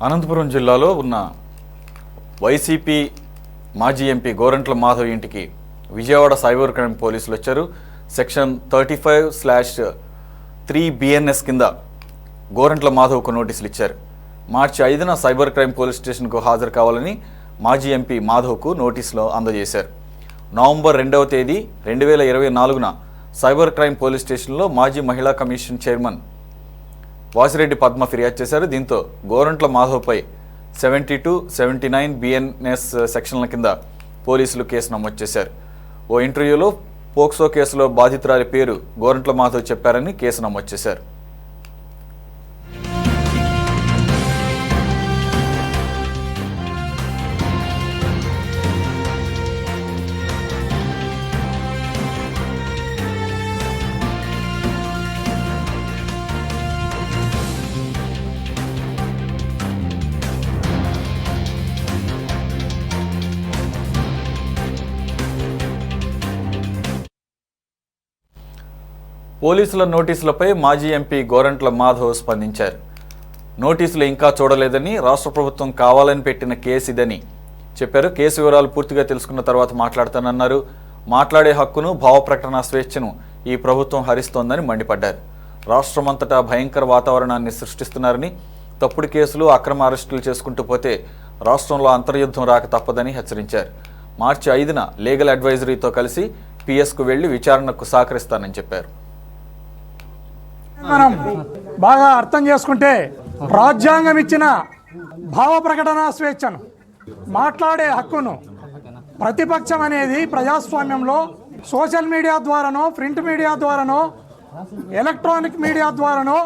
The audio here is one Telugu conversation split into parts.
అనంతపురం జిల్లాలో ఉన్న వైసీపీ మాజీ ఎంపీ గోరంట్ల మాధవ్ ఇంటికి విజయవాడ సైబర్ క్రైమ్ పోలీసులు వచ్చారు. సెక్షన్ 35/3 BNS కింద గోరంట్ల మాధవ్కు నోటీసులు ఇచ్చారు. మార్చి 5న సైబర్ క్రైమ్ పోలీస్ స్టేషన్కు హాజరు కావాలని మాజీ ఎంపీ మాధవ్కు నోటీసులు అందజేశారు. నవంబర్ 2వ తేదీ 2024న సైబర్ క్రైమ్ పోలీస్ స్టేషన్లో మాజీ మహిళా కమిషన్ చైర్మన్ వాసిరెడ్డి పద్మ ఫిర్యాదు చేశారు. దీంతో గోరంట్ల మాధవ్పై 72, 79 BNS సెక్షన్ల కింద పోలీసులు కేసు నమోదు చేశారు. ఓ ఇంటర్వ్యూలో పోక్సో కేసులో బాధితురాలి పేరు గోరంట్ల మాధవ్ చెప్పారని కేసు నమోదు చేశారు. పోలీసుల నోటీసులపై మాజీ ఎంపీ గోరంట్ల మాధవ్ స్పందించారు. నోటీసులు ఇంకా చూడలేదని, రాష్ట్ర ప్రభుత్వం కావాలని పెట్టిన కేసు ఇదని చెప్పారు. కేసు వివరాలు పూర్తిగా తెలుసుకున్న తర్వాత మాట్లాడతానన్నారు. మాట్లాడే హక్కును, భావ ప్రకటన స్వేచ్ఛను ఈ ప్రభుత్వం హరిస్తోందని మండిపడ్డారు. రాష్ట్రమంతటా భయంకర వాతావరణాన్ని సృష్టిస్తున్నారని, తప్పుడు కేసులు, అక్రమ అరెస్టులు చేసుకుంటూ పోతే రాష్ట్రంలో అంతర్యుద్ధం రాక తప్పదని హెచ్చరించారు. మార్చి 5న లీగల్ అడ్వైజరీతో కలిసి పిఎస్కు వెళ్లి విచారణకు సహకరిస్తానని చెప్పారు. మనం బాగా అర్థం చేసుకుంటే రాజ్యాంగం ఇచ్చిన భావ ప్రకటన స్వేచ్ఛను, మాట్లాడే హక్కును, ప్రతిపక్షం అనేది ప్రజాస్వామ్యంలో సోషల్ మీడియా ద్వారానో, ప్రింట్ మీడియా ద్వారానో, ఎలక్ట్రానిక్ మీడియా ద్వారానో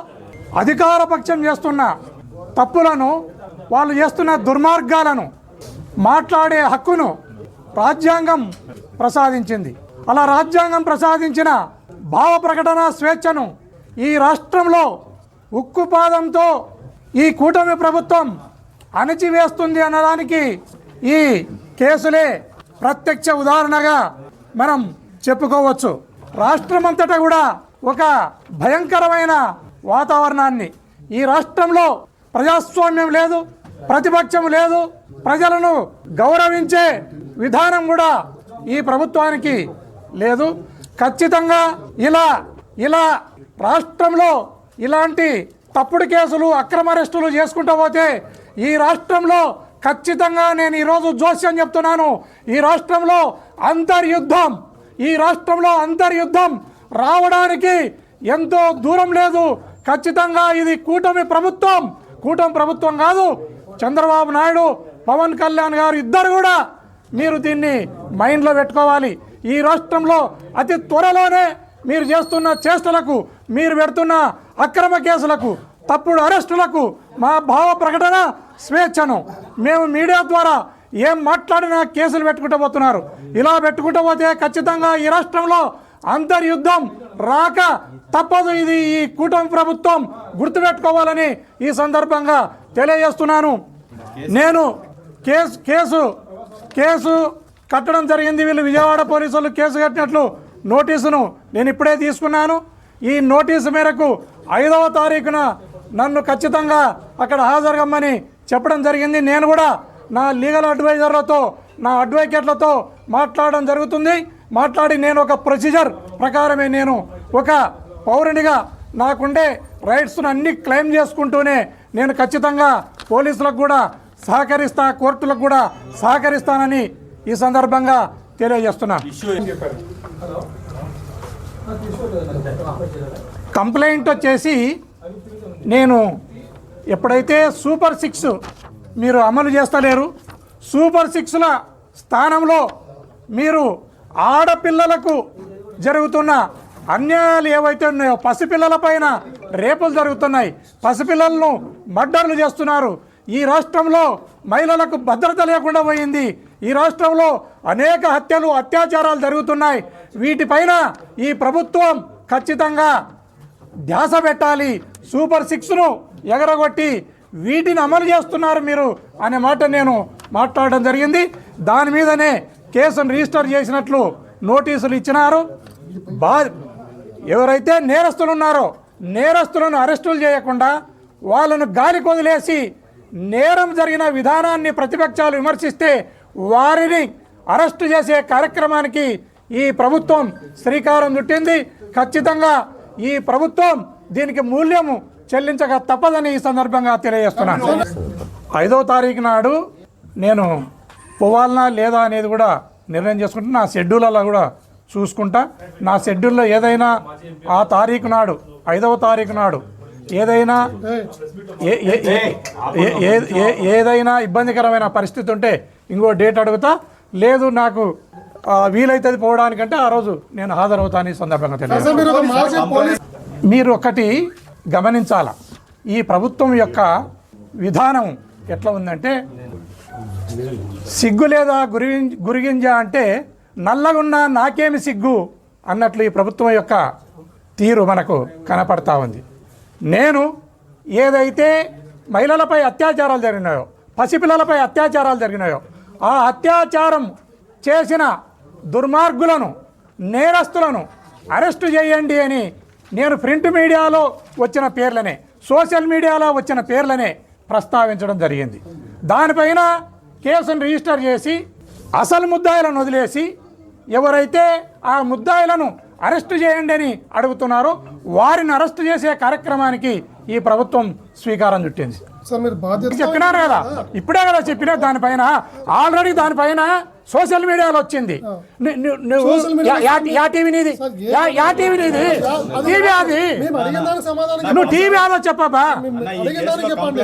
అధికార పక్షం చేస్తున్న తప్పులను, వాళ్ళు చేస్తున్న దుర్మార్గాలను మాట్లాడే హక్కును రాజ్యాంగం ప్రసాదించింది. అలా రాజ్యాంగం ప్రసాదించిన భావ ప్రకటన స్వేచ్ఛను ఈ రాష్ట్రంలో ఉక్కుపాదంతో ఈ కూటమి ప్రభుత్వం అణచివేస్తుంది అనడానికి ఈ కేసులే ప్రత్యక్ష ఉదాహరణగా మనం చెప్పుకోవచ్చు. రాష్ట్రమంతటా కూడా ఒక భయంకరమైన వాతావరణాన్ని, ఈ రాష్ట్రంలో ప్రజాస్వామ్యం లేదు, ప్రతిపక్షం లేదు, ప్రజలను గౌరవించే విధానం కూడా ఈ ప్రభుత్వానికి లేదు. ఖచ్చితంగా ఇలా రాష్ట్రంలో ఇలాంటి తప్పుడు కేసులు, అక్రమ అరెస్టులు చేసుకుంటూ పోతే ఈ రాష్ట్రంలో ఖచ్చితంగా, నేను ఈరోజు జోస్యం చెప్తున్నాను, ఈ రాష్ట్రంలో అంతర్యుద్ధం రావడానికి ఎంతో దూరం లేదు. ఖచ్చితంగా ఇది కూటమి ప్రభుత్వం కాదు, చంద్రబాబు నాయుడు, పవన్ కళ్యాణ్ గారు ఇద్దరు కూడా మీరు దీన్ని మైండ్లో పెట్టుకోవాలి. ఈ రాష్ట్రంలో అతి త్వరలోనే మీరు చేస్తున్న చేష్టలకు, మీరు పెడుతున్న అక్రమ కేసులకు, తప్పుడు అరెస్టులకు మా భావ ప్రకటన స్వేచ్ఛను మేము మీడియా ద్వారా ఏం మాట్లాడినా కేసులు పెట్టుకుంటూ పోతున్నారు. ఇలా పెట్టుకుంటూ పోతే ఖచ్చితంగా ఈ రాష్ట్రంలో అంతర్యుద్ధం రాక తప్పదు. ఇది ఈ కూటమి ప్రభుత్వం గుర్తుపెట్టుకోవాలని ఈ సందర్భంగా తెలియజేస్తున్నాను. నేను కేసు కట్టడం జరిగింది. వీళ్ళు విజయవాడ పోలీసులు కేసు కట్టినట్లు నోటీసును నేను ఇప్పుడే తీసుకున్నాను. ఈ నోటీసు మేరకు 5వ తారీఖున నన్ను ఖచ్చితంగా అక్కడ హాజరుగమ్మని చెప్పడం జరిగింది. నేను కూడా నా లీగల్ అడ్వైజర్లతో, నా అడ్వకేట్లతో మాట్లాడడం జరుగుతుంది. మాట్లాడి నేను ఒక ప్రొసీజర్ ప్రకారమే, నేను ఒక పౌరునిగా నాకుండే రైట్స్ను అన్ని క్లెయిమ్ చేసుకుంటూనే నేను ఖచ్చితంగా పోలీసులకు కూడా సహకరిస్తా, కోర్టులకు కూడా సహకరిస్తానని ఈ సందర్భంగా తెలియజేస్తున్నాను. కంప్లైంట్ వచ్చేసి, నేను ఎప్పుడైతే సూపర్ 6 మీరు అమలు చేస్తలేరు, సూపర్ 6ల స్థానంలో మీరు ఆడపిల్లలకు జరుగుతున్న అన్యాయాలు ఏవైతే ఉన్నాయో, పసిపిల్లల పైన రేపులు జరుగుతున్నాయి, పసిపిల్లలను మర్డర్లు చేస్తున్నారు, ఈ రాష్ట్రంలో మహిళలకు భద్రత లేకుండా పోయింది, ఈ రాష్ట్రంలో అనేక హత్యలు, అత్యాచారాలు జరుగుతున్నాయి. వీటిపైన ఈ ప్రభుత్వం ఖచ్చితంగా ధ్యాస పెట్టాలి. సూపర్ 6ను ఎగరగొట్టి వీటిని అమలు చేస్తున్నారు మీరు అనే మాట నేను మాట్లాడడం జరిగింది. దాని మీదనే కేసును రిజిస్టర్ చేసినట్లు నోటీసులు ఇచ్చినారు. ఎవరైతే నేరస్తులు ఉన్నారో నేరస్తులను అరెస్టులు చేయకుండా వాళ్ళను గాలికి వదిలేసి నేరం జరిగిన విధానాన్ని ప్రతిపక్షాలు విమర్శిస్తే వారిని అరెస్టు చేసే కార్యక్రమానికి ఈ ప్రభుత్వం శ్రీకారం చుట్టింది. ఖచ్చితంగా ఈ ప్రభుత్వం దీనికి మూల్యము చెల్లించక తప్పదని ఈ సందర్భంగా తెలియజేస్తున్నాను. 5వ తారీఖు నాడు నేను పోవాలనా లేదా అనేది కూడా నిర్ణయం చేసుకుంటా. నా షెడ్యూల్లో కూడా చూసుకుంటా. నా షెడ్యూల్లో ఏదైనా ఆ తారీఖు నాడు 5వ తారీఖు నాడు ఏదైనా ఏదైనా ఇబ్బందికరమైన పరిస్థితి ఉంటే ఇంకో డేట్ అడుగుతా. లేదు నాకు వీలైతుంది పోవడానికంటే ఆ రోజు నేను హాజరవుతాను. ఈ సందర్భంగా తెలియదు. మీరు ఒకటి గమనించాల, ఈ ప్రభుత్వం యొక్క విధానం ఎట్లా ఉందంటే సిగ్గు లేదా గురిగింజ అంటే నల్లగున్నా నాకేమి సిగ్గు అన్నట్లు ఈ ప్రభుత్వం యొక్క తీరు మనకు కనపడతా ఉంది. నేను ఏదైతే మహిళలపై అత్యాచారాలు జరిగినాయో, పసిపిల్లలపై అత్యాచారాలు జరిగినాయో, ఆ అత్యాచారం చేసిన దుర్మార్గులను, నేరస్తులను అరెస్టు చేయండి అని నేను ప్రింట్ మీడియాలో వచ్చిన పేర్లనే, సోషల్ మీడియాలో వచ్చిన పేర్లనే ప్రస్తావించడం జరిగింది. దానిపైన కేసును రిజిస్టర్ చేసి అసలు ముద్దాయిలను వదిలేసి ఎవరైతే ఆ ముద్దాయిలను అరెస్టు చేయండి అని అడుగుతున్నారో వారిని అరెస్టు చేసే కార్యక్రమానికి ఈ ప్రభుత్వం శ్రీకారం చుట్టింది. చెప్పినారు కదా, ఇప్పుడే కదా చెప్పినా. దానిపైన ఆల్రెడీ దానిపైన సోషల్ మీడియాలో వచ్చింది. యా టీవీ నీది, యా టీవీ నీది, టీవీ అది, నువ్వు టీవీ ఆలో చెప్పబ్బా.